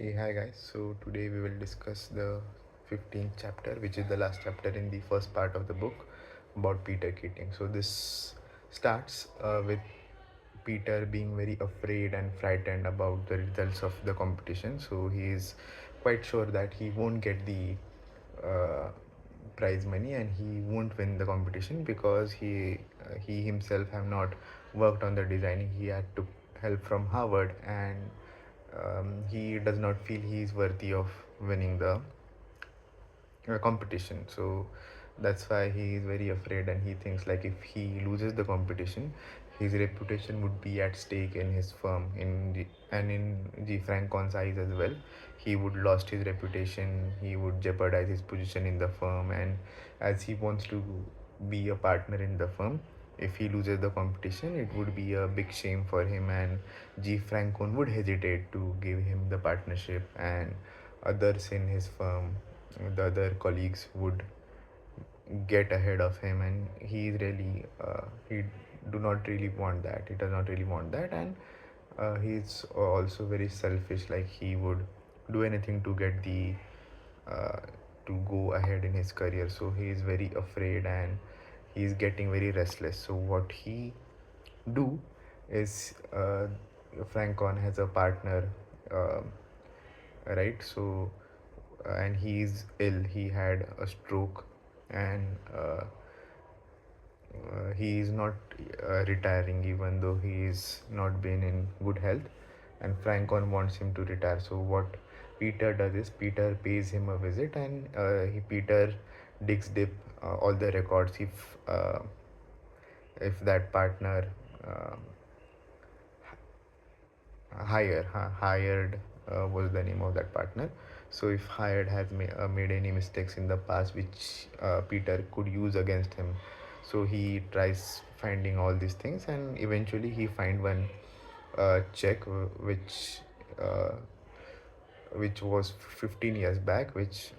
Hey, hi guys. So today we will discuss the 15th chapter, which is the last chapter in the first part of the book about Peter Keating. So this starts with Peter being very afraid and frightened about the results of the competition. So he is quite sure that he won't get the uh, prize money and he won't win the competition because he himself have not worked on the designing. He had to help from Harvard, and he does not feel he is worthy of winning the competition. So that's why he is very afraid, and he thinks like if he loses the competition, his reputation would be at stake in his firm, and in the Francon's eyes as well. He would lost his reputation, he would jeopardize his position in the firm, and as he wants to be a partner in the firm, if he loses the competition, it would be a big shame for him, and G. Francon would hesitate to give him the partnership, and others in his firm, the other colleagues, would get ahead of him, and he do not really want that. He does not really want that, and he's also very selfish. Like he would do anything to get the uh, to go ahead in his career. So he is very afraid, and he's getting very restless. So what he do is Francon has a partner, uh, right? So and he is ill. He had a stroke, and he is not retiring, even though he is not been in good health, and Francon wants him to retire. So what Peter does is Peter pays him a visit, and Peter digs deep all the records if that partner uh, hired was the name of that partner. So if hired has made any mistakes in the past which Peter could use against him, so he tries finding all these things, and eventually he find one check uh, which was 15 years back, which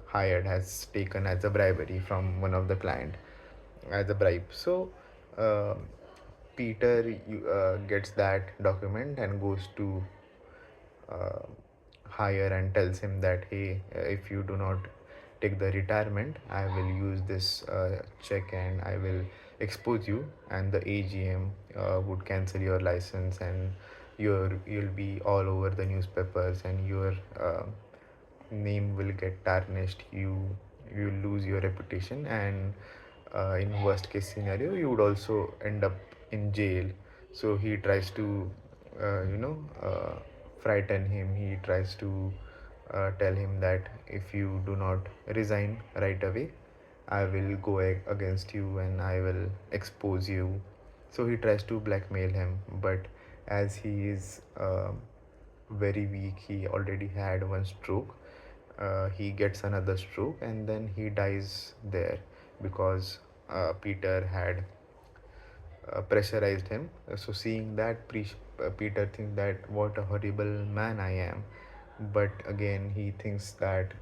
hired has taken as a bribery from one of the client as a bribe. So uh, Peter gets that document and goes to uh, hire and tells him that, hey, if you do not take the retirement, I will use this check and I will expose you, and the AGM would cancel your license, and you'll be all over the newspapers, and your name will get tarnished. You lose your reputation, and in worst case scenario you would also end up in jail. So he tries to frighten him. He tries to tell him that if you do not resign right away, I will go against you and I will expose you. So he tries to blackmail him, but as he is very weak, he already had one stroke. He gets another stroke and then he dies there because Peter had pressurized him. So seeing that, Peter thinks that what a horrible man I am. But again, he thinks that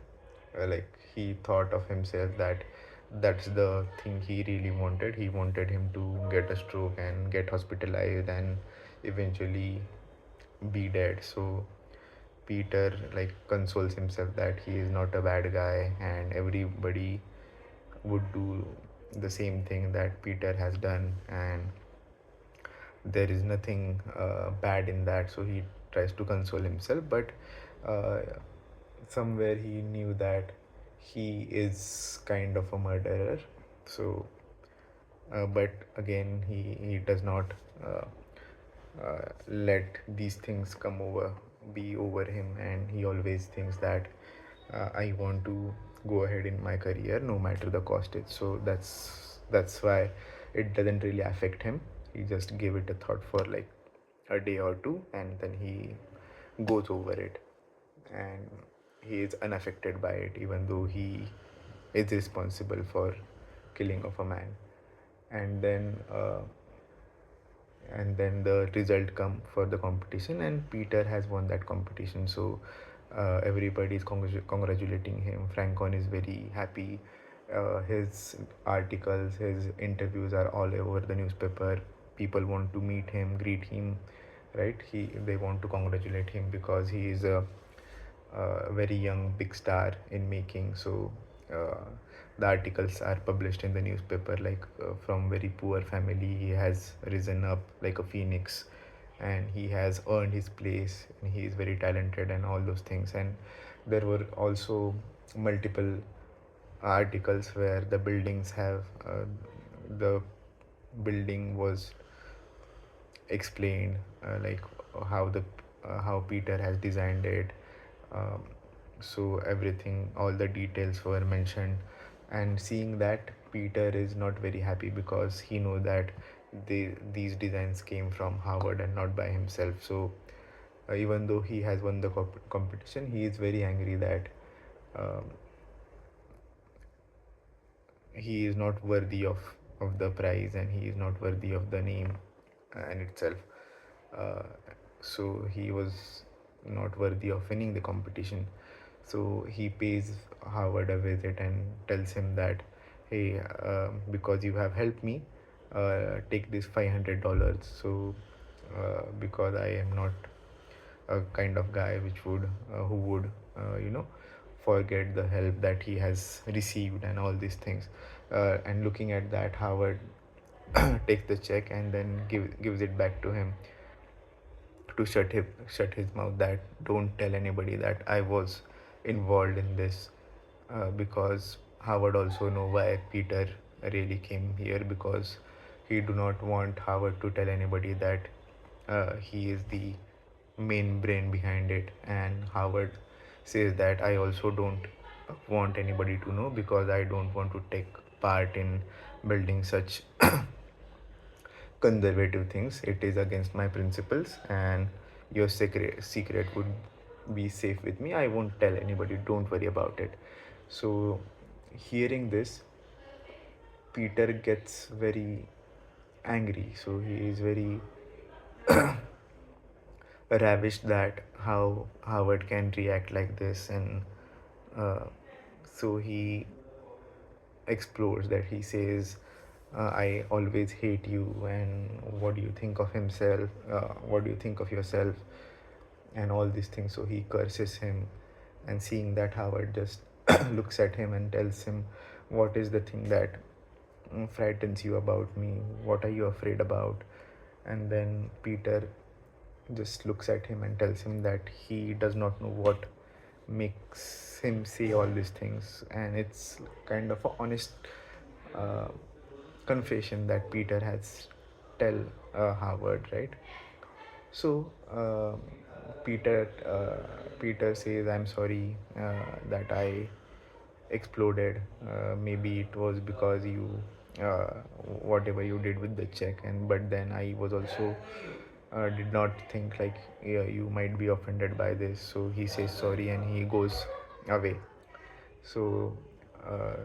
like he thought of himself that that's the thing he really wanted. He wanted him to get a stroke and get hospitalized and eventually be dead. So Peter like consoles himself that he is not a bad guy, and everybody would do the same thing that Peter has done, and there is nothing bad in that. So he tries to console himself, but uh, somewhere he knew that he is kind of a murderer. So but again, he does not let these things be over him, and he always thinks that I want to go ahead in my career no matter the cost is. So that's why it doesn't really affect him. He just gave it a thought for like a day or two, and then he goes over it, and he is unaffected by it, even though he is responsible for killing of a man. And then the result come for the competition, and Peter has won that competition. So everybody is congratulating him. Francon is very happy. His articles, his interviews are all over the newspaper. People want to meet him, greet him, right? They want to congratulate him because he is a a very young big star in making. So uh, the articles are published in the newspaper, like from very poor family he has risen up like a phoenix, and he has earned his place, and he is very talented and all those things. And there were also multiple articles where the building was explained, like how the how Peter has designed it. Um, so everything, all the details were mentioned, and seeing that, Peter is not very happy because he know that these designs came from Harvard and not by himself. So even though he has won the competition, he is very angry that um, he is not worthy of the prize, and he is not worthy of the name and itself. uh, so he was not worthy of winning the competition. So he pays Howard a visit and tells him that, hey, because you have helped me, take this $500. So because I am not a kind of guy who would forget the help that he has received and all these things. And looking at that, Howard takes the check and then gives it back to him to shut his mouth, that don't tell anybody that I was involved in this. Because Howard also know why Peter really came here, because he do not want Howard to tell anybody that he is the main brain behind it. And Howard says that I also don't want anybody to know, because I don't want to take part in building such conservative things. It is against my principles, and your secret would be safe with me. I won't tell anybody. Don't worry about it. So, hearing this, Peter gets very angry. So he is very ravished that how Howard can react like this, and uh, so he explores that. He says, I always hate you, and what do you think of himself? What do you think of yourself? And all these things. So he curses him, and seeing that, Howard just looks at him and tells him, what is the thing that frightens you about me? What are you afraid about? And then Peter just looks at him and tells him that he does not know what makes him say all these things. And it's kind of a honest uh, confession that Peter has tell Howard, right? So Peter says, I'm sorry that I exploded. Maybe it was because you whatever you did with the check. And but then I was also did not think like, yeah, you might be offended by this. So he says sorry and he goes away. So uh,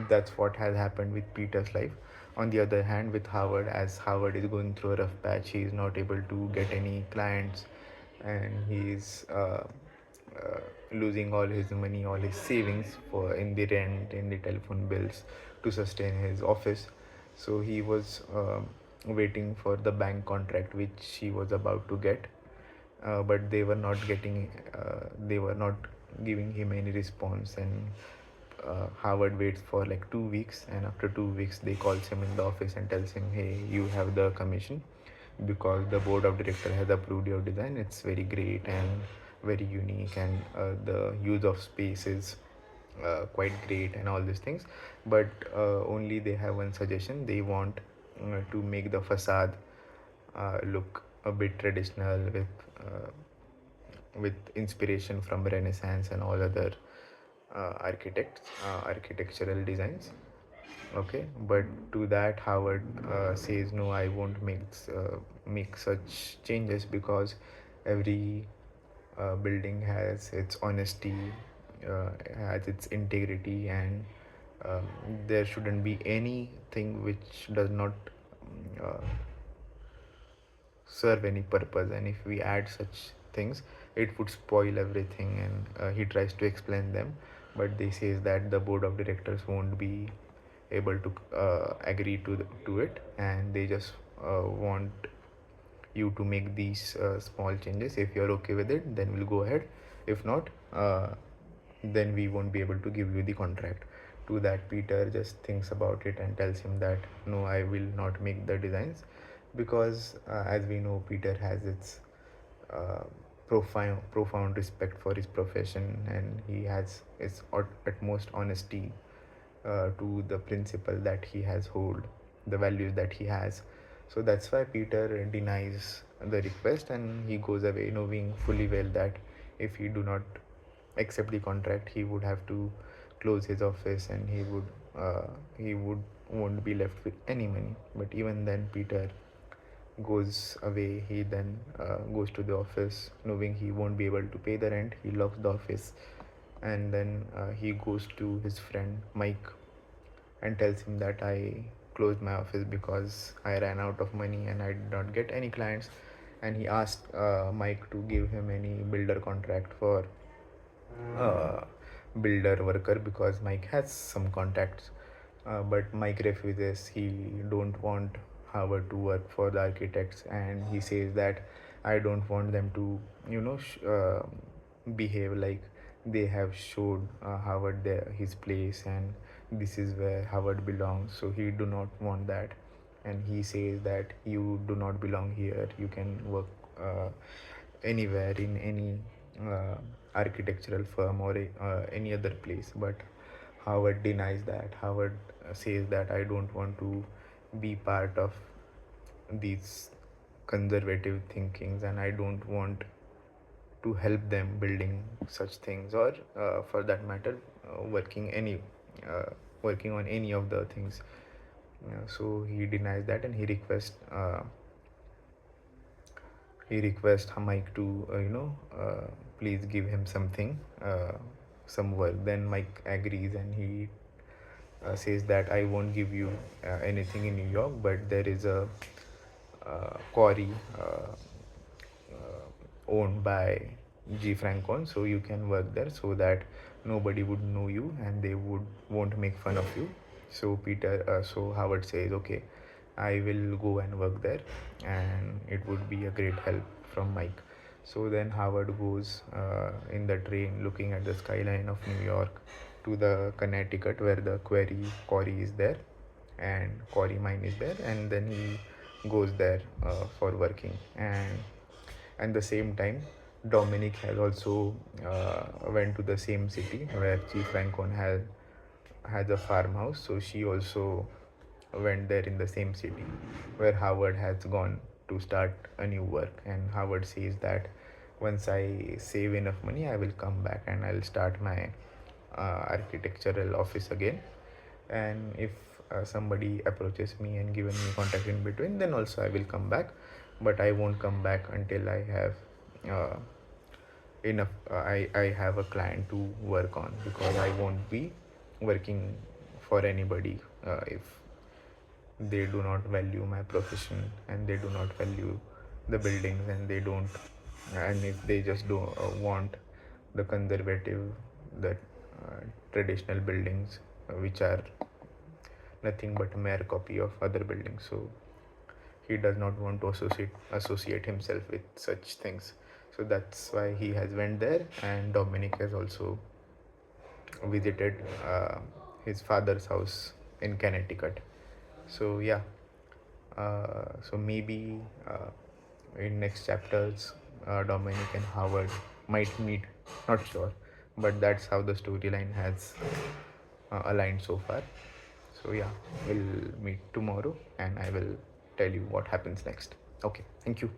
that's what has happened with Peter's life. On the other hand, with Howard, as Howard is going through a rough patch, he is not able to get any clients, and he is losing all his money, all his savings for in the rent, in the telephone bills, to sustain his office. So he was waiting for the bank contract which he was about to get, but they were not giving him any response. And Howard waits for like 2 weeks, and after 2 weeks they calls him in the office and tells him, hey, you have the commission because the board of director has approved your design. It's very great and very unique, and the use of space is quite great and all these things. But only they have one suggestion. They want to make the facade look a bit traditional, with inspiration from Renaissance and all other architectural designs. Okay, but to that, Howard says, no, I won't make such changes, because every building has its honesty, has its integrity, and um, there shouldn't be anything which does not uh, serve any purpose. And if we add such things, it would spoil everything. And he tries to explain them, but they says that the board of directors won't be able to agree to it, and they just want you to make these small changes. If you're okay with it, then we'll go ahead. If not, then we won't be able to give you the contract. To that, Peter just thinks about it and tells him that no, I will not make the designs, because as we know, Peter has its uh, profound respect for his profession, and he has his utmost honesty to the principle that he has hold, the values that he has. So that's why Peter denies the request, and he goes away knowing fully well that if he do not accept the contract, he would have to close his office, and he would won't be left with any money. But even then, Peter goes away. He then goes to the office knowing he won't be able to pay the rent. He locks the office, and then he goes to his friend Mike and tells him that I closed my office because I ran out of money and I did not get any clients. And he asked Mike to give him any builder contract for uh, builder worker, because Mike has some contacts. But Mike refuses. He don't want Howard to work for the architects, and he says that I don't want them to, behave like they have showed Howard his place, and this is where Howard belongs. So he do not want that, and he says that you do not belong here. You can work anywhere in any uh, architectural firm or any other place. But Howard denies that. Howard says that I don't want to be part of these conservative thinkings, and I don't want to help them building such things, or for that matter, uh, working on any of the things. So he denies that, and he requests Mike to please give him some work. Then Mike agrees, and he says that I won't give you anything in New York, but there is a quarry owned by G. Francon, so you can work there, so that nobody would know you and they won't make fun of you. So Howard says, okay, I will go and work there, and it would be a great help from Mike. So then Howard goes in the train, looking at the skyline of New York, to the Connecticut, where the quarry is there, and quarry mine is there, and then he goes there for working. And the same time, Dominic has also went to the same city where Chief Rancon has a farmhouse. So she also went there in the same city where Howard has gone to start a new work. And Howard says that once I save enough money, I will come back and I'll start my architectural office again. And if somebody approaches me and given me contact in between, then also I will come back. But I won't come back until I have uh, enough. I have a client to work on, because I won't be working for anybody if they do not value my profession, and they do not value the buildings, and if they just do want the conservative, the traditional buildings, which are nothing but a mere copy of other buildings. So he does not want to associate himself with such things. So that's why he has went there, and Dominic has also visited his father's house in Connecticut. So yeah, so maybe in next chapters, Dominic and Howard might meet, not sure, but that's how the storyline has aligned so far. So yeah, we'll meet tomorrow, and I will tell you what happens next. Okay, thank you.